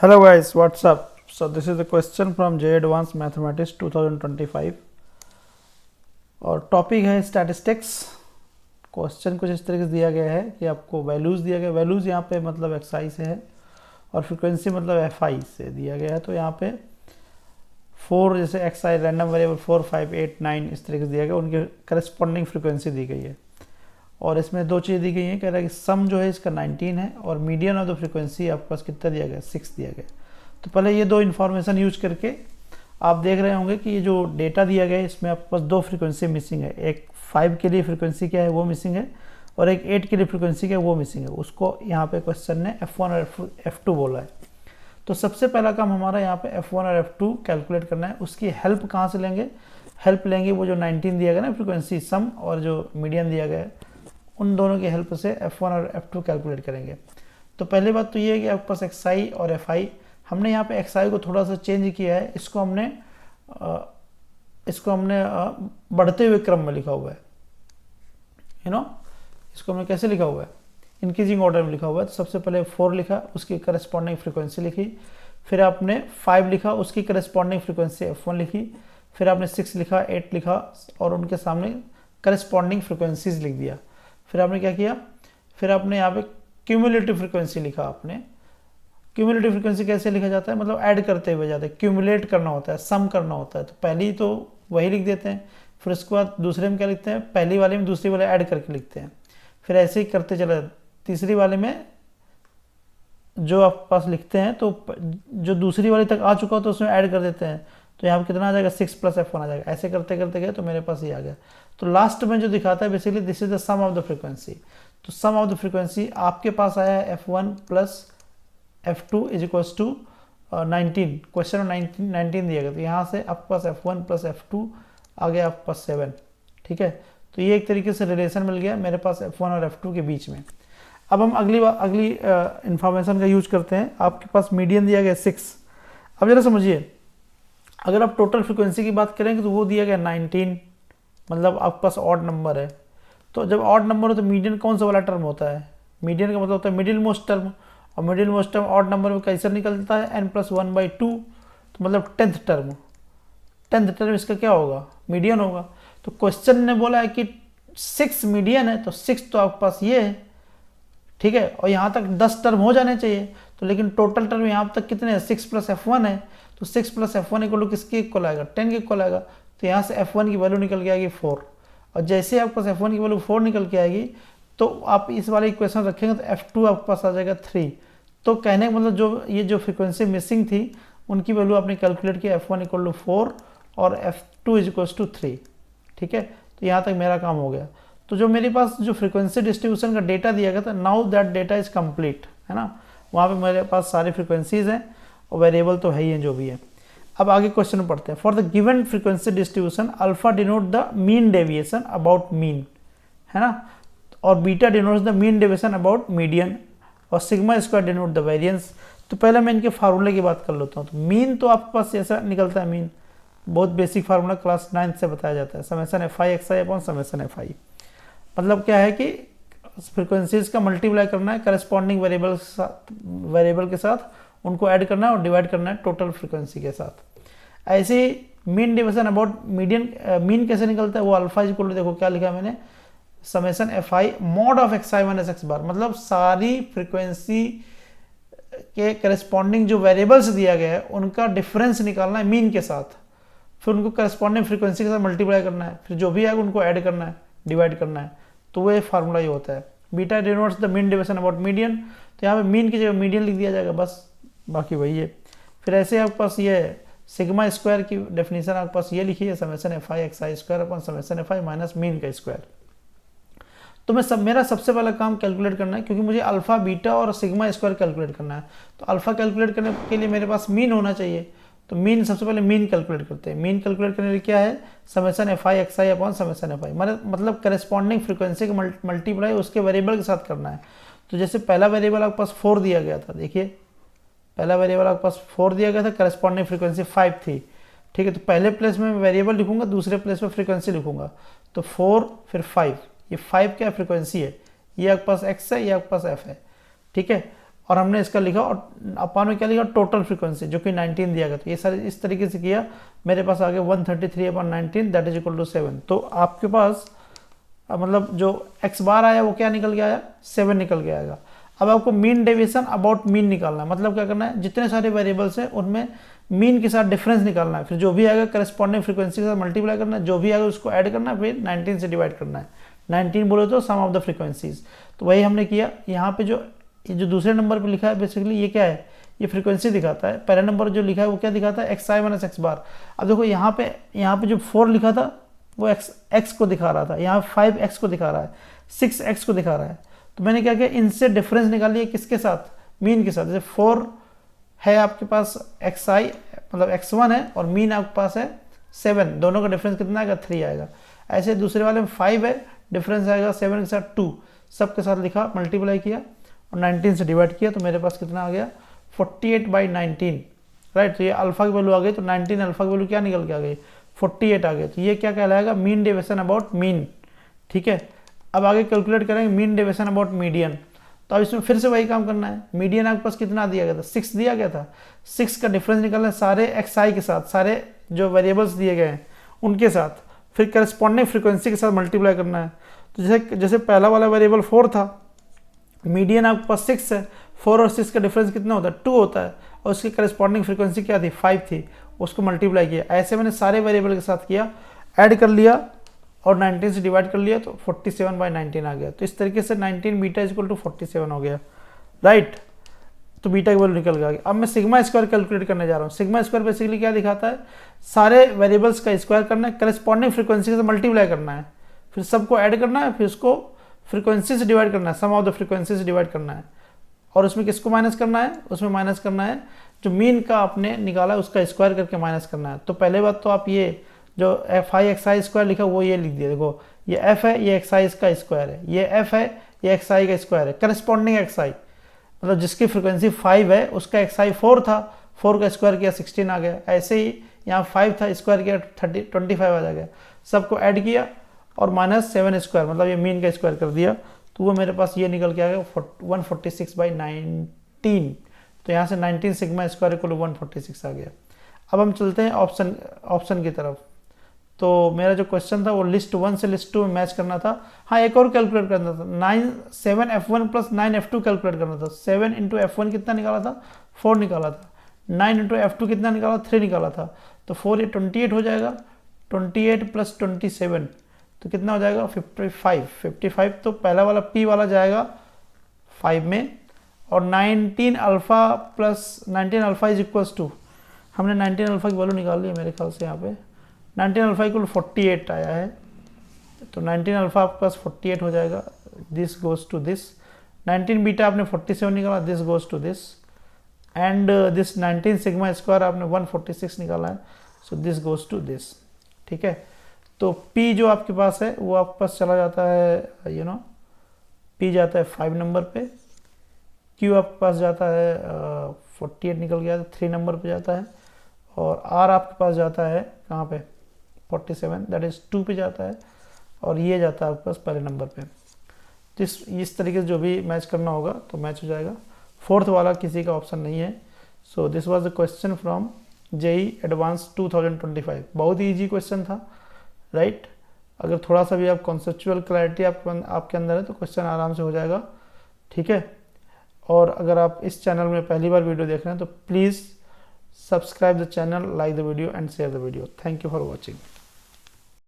Hello guys, what's up? So this is a question from J Advanced Mathematics 2025 और topic है statistics. Question कुछ इस तरीके से दिया गया है कि आपको वैल्यूज़ दिया गया, वैल्यूज़ यहाँ पे मतलब XI से है और फ्रीक्वेंसी मतलब FI से दिया गया है। तो यहाँ पे 4 जैसे XI रैंडम वेरिएबल 4, 5, 8, 9 इस तरीके से दिया गया, उनके करस्पॉन्डिंग फ्रीक्वेंसी दी गई है। और इसमें दो चीज़ दी गई हैं, कह रहा है कि सम जो है इसका 19 है और मीडियन ऑफ द फ्रीक्वेंसी आपके पास कितना दिया गया, 6 दिया गया। तो पहले ये दो इन्फॉर्मेशन यूज करके आप देख रहे होंगे कि ये जो डेटा दिया गया है इसमें आपके पास दो फ्रीक्वेंसी मिसिंग है। एक 5 के लिए फ्रीक्वेंसी क्या है वो मिसिंग है और एक 8 के लिए फ्रीक्वेंसी क्या है वो मिसिंग है। उसको यहाँ पे क्वेश्चन ने F1 और F2 बोला है। तो सबसे पहला काम हमारा यहाँ पे F1 और F2 कैलकुलेट करना है। उसकी हेल्प कहाँ से लेंगे? हेल्प लेंगे वो जो 19 दिया गया ना फ्रीक्वेंसी सम और जो मीडियन दिया गया है, उन दोनों की हेल्प से F1 और F2 कैलकुलेट करेंगे। तो पहली बात तो ये है कि आपके पास XI और FI, हमने यहाँ पे XI को थोड़ा सा चेंज किया है। इसको हमने बढ़ते हुए क्रम में लिखा हुआ है, इसको हमने कैसे लिखा हुआ है? इंक्रीजिंग ऑर्डर में लिखा हुआ है। तो सबसे पहले 4 लिखा, उसकी करस्पॉन्डिंग फ्रीक्वेंसी लिखी। फिर आपने 5 लिखा, उसकी करस्पॉन्डिंग फ्रीक्वेंसी F1 लिखी। फिर आपने 6 लिखा, 8 लिखा और उनके सामने करस्पॉन्डिंग फ्रीक्वेंसीज लिख दिया। फिर आपने क्या किया? फिर आपने यहाँ पे क्यूमुलेटिव फ्रीक्वेंसी लिखा। आपने क्यूमुलेटिव फ्रीक्वेंसी कैसे लिखा जाता है? मतलब ऐड करते हुए जाते हैं, क्यूमुलेट करना होता है, सम करना होता है। तो पहली तो वही लिख देते हैं, फिर उसके बाद दूसरे में क्या लिखते हैं? पहली वाले में दूसरी वाले ऐड करके लिखते हैं। फिर ऐसे ही करते चले, तीसरी वाले में जो आपके पास लिखते हैं तो जो दूसरी वाली तक आ चुका हो तो उसमें ऐड कर देते हैं। तो यहाँ पर कितना आ जाएगा? 6 + F1 आ जाएगा। ऐसे करते करते गए तो मेरे पास ये आ गया। तो लास्ट में जो दिखाता है basically this is the sum of the frequency. तो सम ऑफ द फ्रीक्वेंसी आपके पास आया है F1 + F2 is equals to 19। Question में 19 दिया गया, तो यहाँ से आपके पास F1 + F2 आ गया आपके पास 7। ठीक है, तो ये एक तरीके से रिलेशन मिल गया मेरे पास F1 और F2 के बीच में। अब हम अगली इंफॉर्मेशन का यूज करते हैं। आपके पास मीडियन दिया गया 6। अब जरा समझिए, अगर आप टोटल फ्रीक्वेंसी की बात करेंगे तो वो दिया गया 19, मतलब आपके पास ऑड नंबर है। तो जब ऑड नंबर हो तो मीडियन कौन सा वाला टर्म होता है? मीडियन का मतलब होता है मिडिल मोस्ट टर्म, और middle most term odd number में कैसे निकलता है? n+1/2। तो मतलब 10th टर्म इसका क्या होगा? मीडियन होगा। तो क्वेश्चन ने बोला है कि 6 मीडियन है, तो 6 तो आपके पास ये है, ठीक है, और यहाँ तक 10 टर्म हो जाने चाहिए। तो लेकिन टोटल टर्म यहाँ तक कितने हैं? 6 + F1 है। तो 6 + F1 इक्वल टू किसके इक्वल आएगा? 10 के इक्वल आएगा। तो यहाँ से F1 की वैल्यू निकल के आएगी 4, और जैसे आपके पास F1 की वैल्यू 4 निकल के आएगी तो आप इस वाले इक्वेशन रखेंगे तो F2 आपके पास आ जाएगा 3। तो कहने का मतलब जो फ्रीक्वेंसी मिसिंग थी उनकी वैल्यू आपने कैलकुलेट किया, F1 इक्वल टू 4 और F2 इज इक्वल टू 3। ठीक है, तो यहाँ तक मेरा काम हो गया। तो जो मेरे पास जो फ्रीक्वेंसी डिस्ट्रीब्यूशन का डेटा दिया गया था, now that data is complete, है ना। वहाँ पे मेरे पास सारी फ्रीक्वेंसीज हैं और वेरिएबल तो है ही हैं जो भी है। अब आगे क्वेश्चन पढ़ते हैं। For the given frequency distribution alpha denote the mean deviation about mean, है ना, और beta denotes the mean deviation about median, और sigma square denote the variance. तो पहले मैं इनके फार्मूले की बात कर लेता हूँ। तो मीन तो आपके पास ऐसा निकलता है, मीन बहुत बेसिक फार्मूला क्लास 9 से बताया जाता है, summation FI XI upon summation FI। मतलब क्या है कि फ्रीक्वेंसीज का मल्टीप्लाई करना है करस्पॉन्डिंग वेरिएबल के साथ, उनको ऐड करना है और डिवाइड करना है टोटल फ्रीक्वेंसी के साथ। ऐसे ही mean division about median, mean कैसे निकलता है? वो अल्फा इक्वल टू, देखो क्या लिखा है मैंने, summation FI mod of XI - X बार। मतलब सारी फ्रीक्वेंसी के करस्पॉन्डिंग जो वेरिएबल्स दिया गया है उनका डिफरेंस निकालना है मीन के साथ, फिर उनको करस्पॉन्डिंग फ्रीक्वेंसी के साथ मल्टीप्लाई करना है, फिर जो भी आएगा उनको ऐड करना है, डिवाइड करना है। तो वो फार्मूला ये होता है। Beta denotes the mean division about median, तो यहाँ पे मीन की जगह मीडियन लिख दिया जाएगा, बस बाकी वही है। फिर ऐसे आपके पास ये सिग्मा स्क्वायर की डेफिनेशन आपके पास ये लिखी है, summation FI XI square upon summation FI minus mean का स्क्वायर। तो मेरा सबसे पहला काम कैलकुलेट करना है, क्योंकि मुझे अल्फा बीटा और सिग्मा स्क्वायर कैलकुलेट करना है। तो अल्फा कैलकुलेट करने के लिए मेरे पास मीन होना चाहिए। तो मीन, सबसे पहले मीन कैलकुलेट करते हैं। मीन कैलकुलेट करने के लिए क्या है? Summation FI XI upon summation FI, मतलब करस्पॉन्डिंग फ्रीक्वेंसी का मल्टीप्लाई उसके वेरिएबल के साथ करना है। तो जैसे पहला वेरिएबल आपके पास 4 दिया गया था, देखिए पहला वेरिएबल आपके पास 4 दिया गया था, करस्पॉन्डिंग फ्रीक्वेंसी 5 थी। ठीक है, तो पहले प्लेस में वेरिएबल लिखूंगा, दूसरे प्लेस में फ्रीक्वेंसी लिखूंगा। तो 4 फिर 5, ये 5 क्या फ्रीक्वेंसी है, ये आपके पास X है, ये आपके पास F है। ठीक है, और हमने इसका लिखा और अपान में क्या लिखा, टोटल फ्रीक्वेंसी जो कि 19 दिया गया। तो ये सारे इस तरीके से किया, मेरे पास आ गया 133/19 दैट इज इक्वल टू 7। तो आपके पास मतलब जो x बार आया वो क्या निकल के आया, 7 निकल के आएगा। अब आपको मीन डेविएशन अबाउट मीन निकालना है, मतलब क्या करना है, जितने सारे वेरिएबल्स हैं उनमें मीन के साथ डिफरेंस निकालना है, फिर जो भी आएगा करस्पॉन्डिंग फ्रीक्वेंसी के साथ मल्टीप्लाई करना है, जो भी आएगा उसको ऐड करना है, फिर 19 से डिवाइड करना है। 19 बोले तो सम ऑफ द फ्रीक्वेंसीज, तो वही हमने किया। यहाँ पे जो दूसरे नंबर पे लिखा है बेसिकली ये क्या है, ये फ्रीक्वेंसी दिखाता है। पहला नंबर जो लिखा है वो क्या दिखाता है, xi माइनस x बार। अब देखो यहाँ पे जो 4 लिखा था वो x को दिखा रहा था, यहाँ 5x को दिखा रहा है, 6x को दिखा रहा है। तो मैंने क्या किया, इनसे डिफरेंस निकाल लिया, किसके साथ, मीन के साथ। जैसे 4 है आपके पास xi मतलब x1 है और मीन आपके पास है 7, दोनों का डिफरेंस कितना आएगा, 3 आएगा। ऐसे दूसरे वाले में 5 है, डिफरेंस आएगा 7 के साथ 2, सबके साथ लिखा, मल्टीप्लाई किया और 19 से डिवाइड किया, तो मेरे पास कितना आ गया, 48/19, राइट। तो ये अल्फा की वैल्यू आ गई, तो 19 अल्फा की वैल्यू क्या निकल के आ गई, 48 आ गए। तो ये क्या कहलाएगा, मीन डेविएशन अबाउट मीन, ठीक है। अब आगे कैलकुलेट करेंगे मीन डेविएशन अबाउट मीडियन। तो अब इसमें फिर से वही काम करना है। मीडियन आपके पास कितना दिया गया था, 6 दिया गया था, 6 का डिफरेंस निकालना है सारे xi के साथ, सारे जो वेरिएबल्स दिए गए हैं उनके साथ, फिर करस्पॉन्डिंग फ्रीक्वेंसी के साथ मल्टीप्लाई करना है। तो जैसे पहला वाला वेरिएबल 4 था, मीडियन आपके पास 6 है, 4 और 6 का डिफरेंस कितना होता है, 2 होता है, और उसकी करस्पॉन्डिंग फ्रीक्वेंसी क्या थी, 5 थी, उसको मल्टीप्लाई किया। ऐसे मैंने सारे वेरिएबल के साथ किया, ऐड कर लिया और 19 से डिवाइड कर लिया, तो 47/19 आ गया। तो इस तरीके से 19 बीटा इक्वल टू 47 हो गया, राइट। तो बीटा की वैल्यू निकल गया। अब मैं सिग्मा स्क्वायर कैलकुलेट करने जा रहा हूँ। सिग्मा स्क्वायर बेसिकली क्या दिखाता है, सारे वेरिएबल्स का स्क्वायर करना है, करस्पॉन्डिंग फ्रीक्वेंसी से मल्टीप्लाई करना है, फिर सबको ऐड करना है, फिर उसको फ्रीक्वेंसी से डिवाइड करना है, सम ऑफ द फ्रीक्वेंसी से डिवाइड करना है, और उसमें किसको माइनस करना है, उसमें माइनस करना है जो मीन का आपने निकाला उसका स्क्वायर करके माइनस करना है। तो पहले बात तो आप ये जो fi स्क्वायर लिखा वो ये लिख दिया, देखो ये f है, ये xi का स्क्वायर है, ये f है, ये xi का स्क्वायर है, करस्पॉन्डिंग xi मतलब जिसकी फ्रीक्वेंसी 5 है उसका xi 4 था, 4 का स्क्वायर किया 16 आ गया। ऐसे ही यहाँ 5 था, स्क्वायर किया 25 आ जाएगा, सबको ऐड किया और माइनस 7 स्क्वायर मतलब ये मीन का स्क्वायर कर दिया, तो वो मेरे पास ये निकल के आ गया 146/19। तो यहाँ से 19 सिग्मा स्क्वायर इक्वल 146 आ गया। अब हम चलते हैं ऑप्शन की तरफ। तो मेरा जो क्वेश्चन था वो लिस्ट 1 से लिस्ट 2 में मैच करना था। हाँ, एक और कैलकुलेट करना था, 7f1 प्लस 9f2 कैलकुलेट करना था। 7 इंटू f1 कितना निकाला था, 4 निकाला था। 9 इंटू f2 कितना निकाला, 3 निकाला था। तो 4 ये 28 हो जाएगा, 28 प्लस 27 तो कितना हो जाएगा 55। तो पहला वाला p वाला जाएगा 5 में, और 19 alpha plus 19 alpha is equals to, हमने 19 अल्फा की वैल्यू निकाल ली है मेरे ख्याल से। यहाँ पे 19 अल्फा इक्वल 48 आया है, तो 19 अल्फा प्लस 48 हो जाएगा, this goes to this. 19 beta आपने 47 निकाला, this goes to this, and this 19 sigma square आपने 146 निकाला है, so this goes to this, ठीक है। तो P जो आपके पास है वो आपके पास चला जाता है, P जाता है 5 नंबर पे, Q आपके पास जाता है 48 निकल गया 3 नंबर पे जाता है, और R आपके पास जाता है कहाँ पे 47 दैट इज 2 पे जाता है, और ये जाता है आपके पास पहले नंबर पे। तो इस तरीके से जो भी मैच करना होगा तो मैच हो जाएगा। फोर्थ वाला किसी का ऑप्शन नहीं है। So this was the question from JEE advance 2025। बहुत ही ईजी क्वेश्चन था, राइट। अगर थोड़ा सा भी आप कॉन्सेप्चुअल क्लैरिटी आपके अंदर है तो क्वेश्चन आराम से हो जाएगा, ठीक है। और अगर आप इस चैनल में पहली बार वीडियो देख रहे हैं तो please subscribe the channel, like the video and share the video. Thank you for watching.